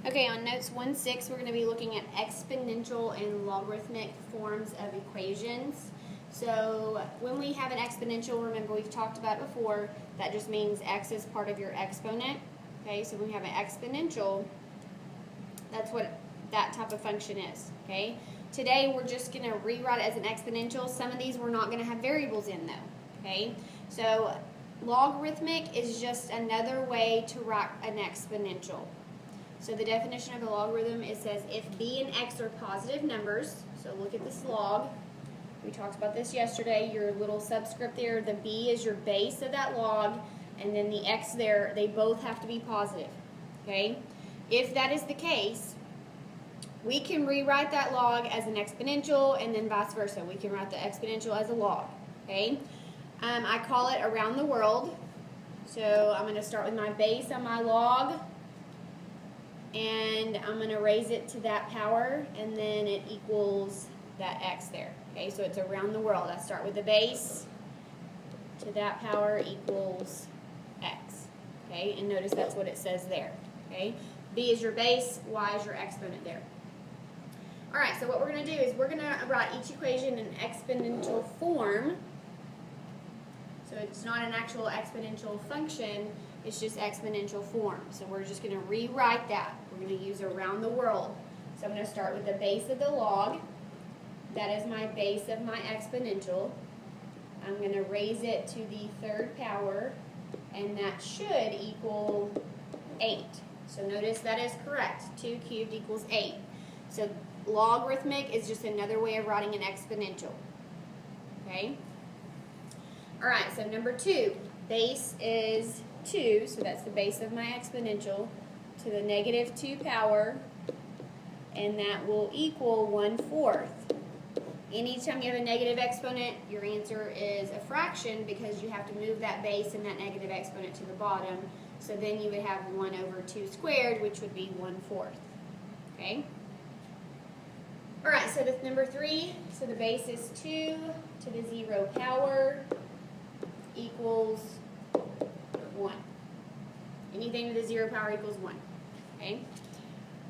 Okay, on notes 1-6, we're going to be looking at exponential and logarithmic forms of equations. So when we have an exponential, remember we've talked about it before, that just means x is part of your exponent. Okay, so when we have an exponential, that's what that type of function is. Okay, today we're just going to rewrite it as an exponential. Some of these we're not going to have variables in though. Okay, so logarithmic is just another way to write an exponential. So the definition of a logarithm, it says if b and x are positive numbers, so look at this log. We talked about this yesterday. Your little subscript there, the b is your base of that log, and then the x there, they both have to be positive. Okay? If that is the case, we can rewrite that log as an exponential, and then vice versa. We can write the exponential as a log. Okay? I call it around the world. So I'm going to start with my base on my log, and I'm going to raise it to that power, and then it equals that x there. Okay, so it's around the world. I start with the base to that power equals x. Okay, and notice that's what it says there. Okay, b is your base, y is your exponent there. All right, so what we're going to do is we're going to write each equation in exponential form. So it's not an actual exponential function, it's just exponential form. So we're just going to rewrite that. We're going to use around the world. So I'm going to start with the base of the log. That is my base of my exponential. I'm going to raise it to the third power, and that should equal 8. So notice that is correct. 2 cubed equals 8. So logarithmic is just another way of writing an exponential. Okay? All right, so number 2, base is 2, so that's the base of my exponential, to the negative 2 power, and that will equal 1/4. Anytime you have a negative exponent, your answer is a fraction because you have to move that base and that negative exponent to the bottom. So then you would have 1/2 squared, which would be 1/4. Okay? All right, so the number 3, so the base is 2 to the 0 power equals 1. Anything to the 0 power equals 1. Okay?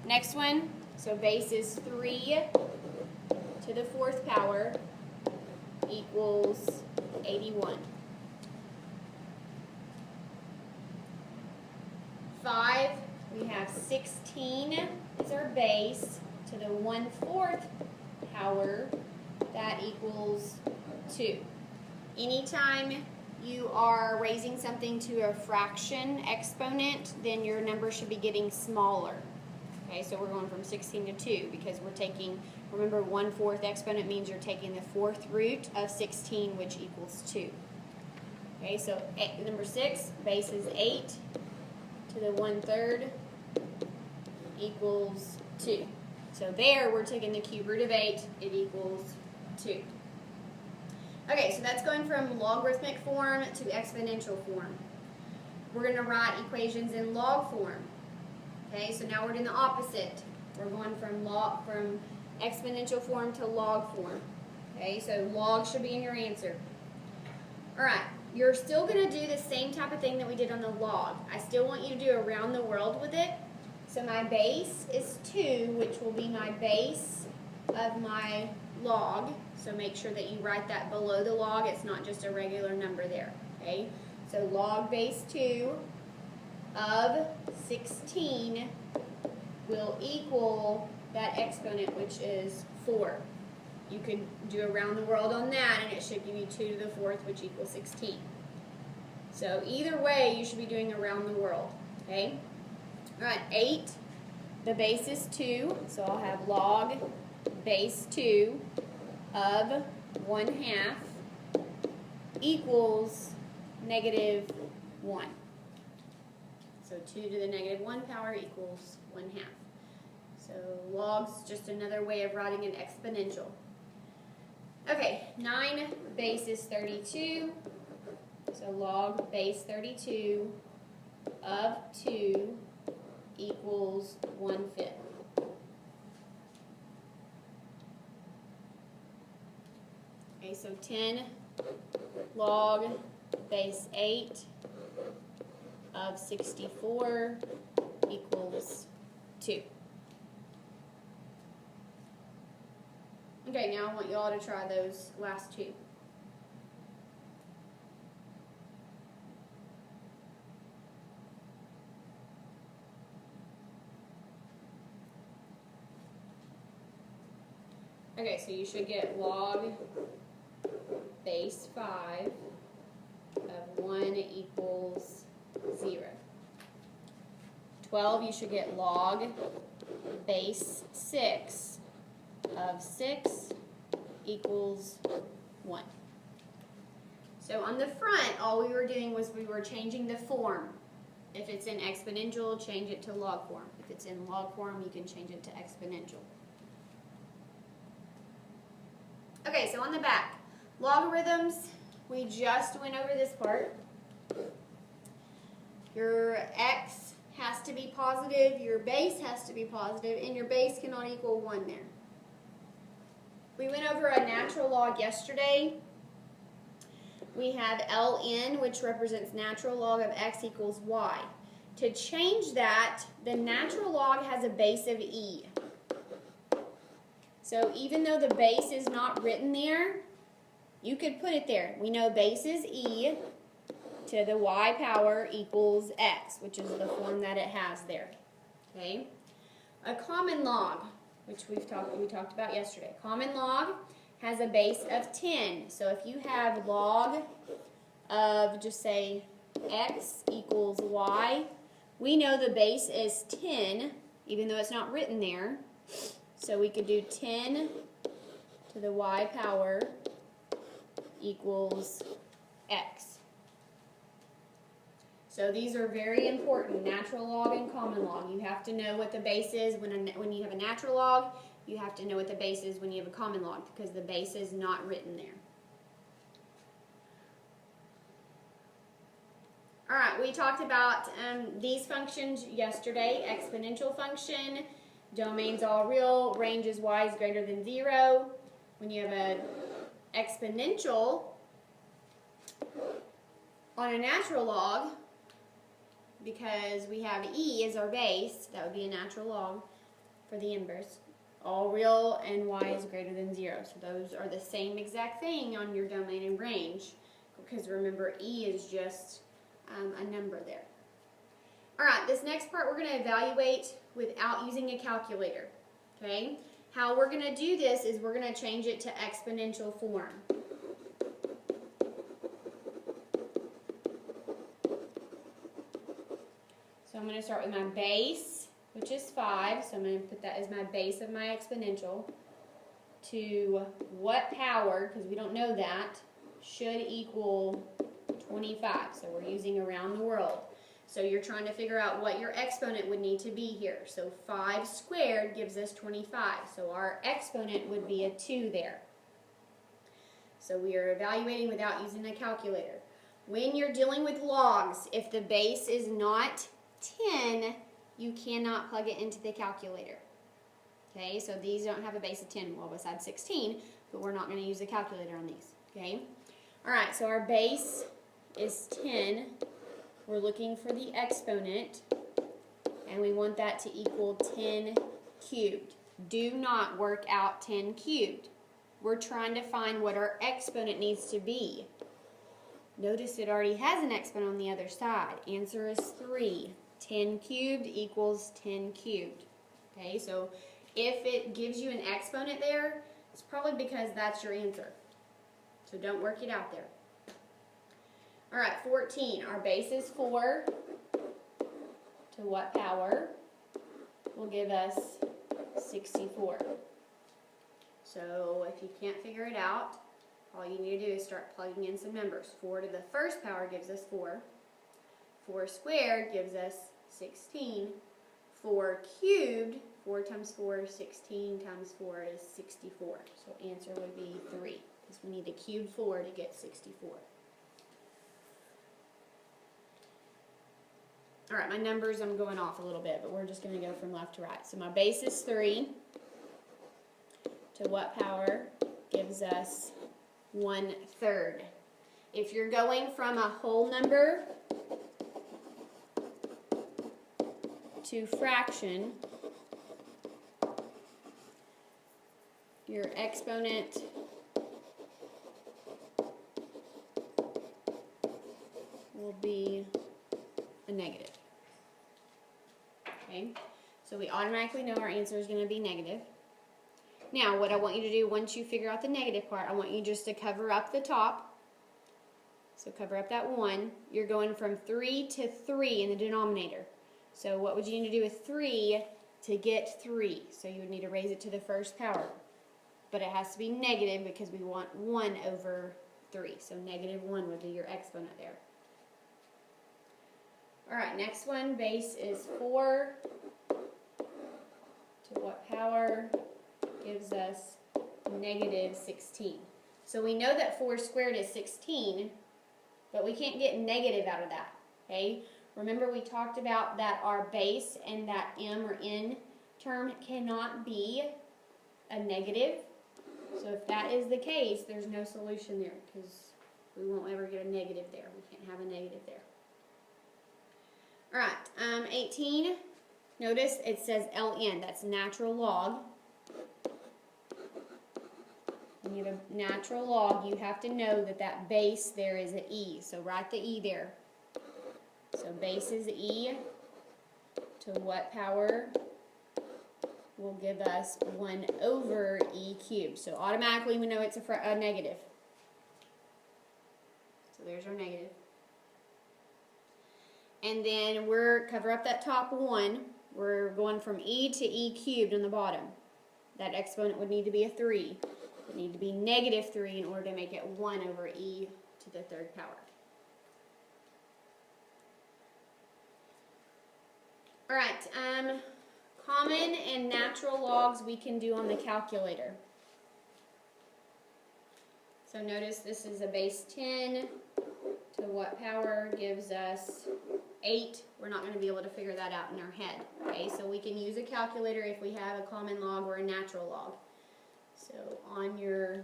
Next one, so base is 3 to the 4th power equals 81. 5, we have 16 is our base to the 1/4 power, that equals 2. Anytime you are raising something to a fraction exponent, then your number should be getting smaller. Okay, so we're going from 16 to 2 because we're taking, remember 1/4 exponent means you're taking the 4th root of 16, which equals 2. Okay, so number 6, base is 8 to the 1/3 equals 2. So there we're taking the cube root of 8, it equals 2. Okay, so that's going from logarithmic form to exponential form. We're going to write equations in log form. Okay, so now we're doing the opposite. We're going from exponential form to log form. Okay, so log should be in your answer. All right, you're still going to do the same type of thing that we did on the log. I still want you to do around the world with it. So my base is 2, which will be my base of my log. So make sure that you write that below the log. It's not just a regular number there. Okay, so log base 2 of 16 will equal that exponent, which is 4. You could do around the world on that, and it should give you 2 to the 4th, which equals 16. So either way, you should be doing around the world. Okay? All right, 8, the base is 2, so I'll have log base 2 of 1/2 equals -1. So 2 to the -1 power equals 1/2. So log's just another way of writing an exponential. Okay, 9, base is 32. So log base 32 of 2 equals 1/5. Okay, so 10 log base 8 of 64 equals 2. 2. Okay, now I want you all to try those last 2. Okay, so you should get log base 5 of 1 equals 0. 12, you should get log base 6 of 6 equals 1. So on the front, all we were doing was we were changing the form. If it's in exponential, change it to log form. If it's in log form, you can change it to exponential. Okay, so on the back, logarithms, we just went over this part. Your x has to be positive, your base has to be positive, and your base cannot equal 1 there. We went over a natural log yesterday. We have Ln, which represents natural log of x equals y. To change that, the natural log has a base of e. So even though the base is not written there, you could put it there. We know base is e to the y power equals x, which is the form that it has there. Okay? A common log, which we talked about yesterday. Common log has a base of 10. So if you have log of, just say, x equals y, we know the base is 10, even though it's not written there. So we could do 10 to the y power equals x. So these are very important, natural log and common log. You have to know what the base is when you have a natural log. You have to know what the base is when you have a common log, because the base is not written there. All right, we talked about these functions yesterday. Exponential function, domain's all real, range is y is greater than 0. When you have an exponential on a natural log, because we have e as our base, that would be a natural log for the inverse. All real and y is greater than 0. So those are the same exact thing on your domain and range, because remember e is just a number there. All right, this next part we're going to evaluate without using a calculator. Okay? How we're going to do this is we're going to change it to exponential form. So I'm going to start with my base, which is 5. So I'm going to put that as my base of my exponential. To what power, because we don't know that, should equal 25. So we're using around the world. So you're trying to figure out what your exponent would need to be here. So 5 squared gives us 25. So our exponent would be a 2 there. So we are evaluating without using a calculator. When you're dealing with logs, if the base is not 10, you cannot plug it into the calculator. Okay, so these don't have a base of 10, well, besides 16, but we're not going to use a calculator on these. Okay? All right, so our base is 10. We're looking for the exponent, and we want that to equal 10 cubed. Do not work out 10 cubed. We're trying to find what our exponent needs to be. Notice it already has an exponent on the other side. Answer is 3. 10 cubed equals 10 cubed. Okay, so if it gives you an exponent there, it's probably because that's your answer. So don't work it out there. All right, 14. Our base is 4. To what power will give us 64? So if you can't figure it out, all you need to do is start plugging in some numbers. 4 to the first power gives us 4. 4 squared gives us 16. 4 cubed, 4 times 4, 16 times 4 is 64. So answer would be 3, because we need to cube 4 to get 64. All right, my numbers, I'm going off a little bit, but we're just going to go from left to right. So my base is 3. To what power gives us 1/3? If you're going from a whole number to fraction, your exponent will be a negative. Okay, so we automatically know our answer is going to be negative. Now, what I want you to do once you figure out the negative part, I want you just to cover up the top. So cover up that 1. You're going from 3 to 3 in the denominator. So what would you need to do with 3 to get 3? So you would need to raise it to the first power. But it has to be negative because we want 1 over 3. So negative 1 would be your exponent there. Alright, next one, base is 4 to what power gives us negative 16. So we know that 4 squared is 16, but we can't get negative out of that. Okay? Remember we talked about that our base and that m or n term cannot be a negative. So if that is the case, there's no solution there because we won't ever get a negative there. We can't have a negative there. Alright, 18, notice it says ln, that's natural log. When you have a natural log, you have to know that that base there is an e, so write the e there. So base is e to what power will give us 1 over e cubed. So automatically we know it's a negative. So there's our negative. And then we're, cover up that top 1, we're going from e to e cubed on the bottom. That exponent would need to be a 3. It would need to be negative 3 in order to make it 1 over e to the 3rd power. Alright, common and natural logs we can do on the calculator. So notice this is a base 10 to what power gives us 8. We're not going to be able to figure that out in our head. Okay, so we can use a calculator if we have a common log or a natural log. So on your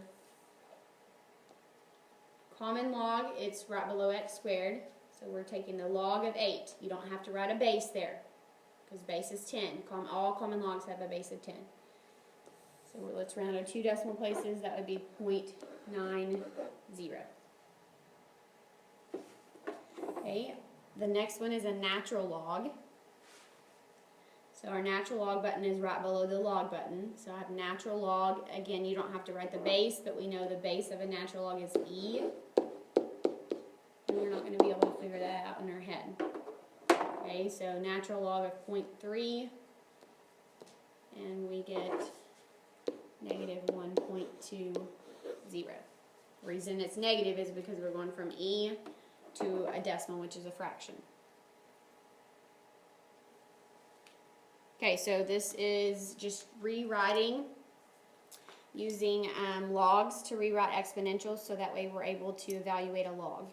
common log, it's right below x squared. So we're taking the log of 8. You don't have to write a base there because base is 10. All common logs have a base of 10. So let's round to 2 decimal places. That would be 0.90. Okay, the next one is a natural log. So our natural log button is right below the log button. So I have natural log. Again, you don't have to write the base, but we know the base of a natural log is e. And we're not going to be able to figure that out in our head. Okay, so natural log of 0.3, and we get negative 1.20. The reason it's negative is because we're going from e to a decimal, which is a fraction. Okay, so this is just rewriting using logs to rewrite exponentials so that way we're able to evaluate a log.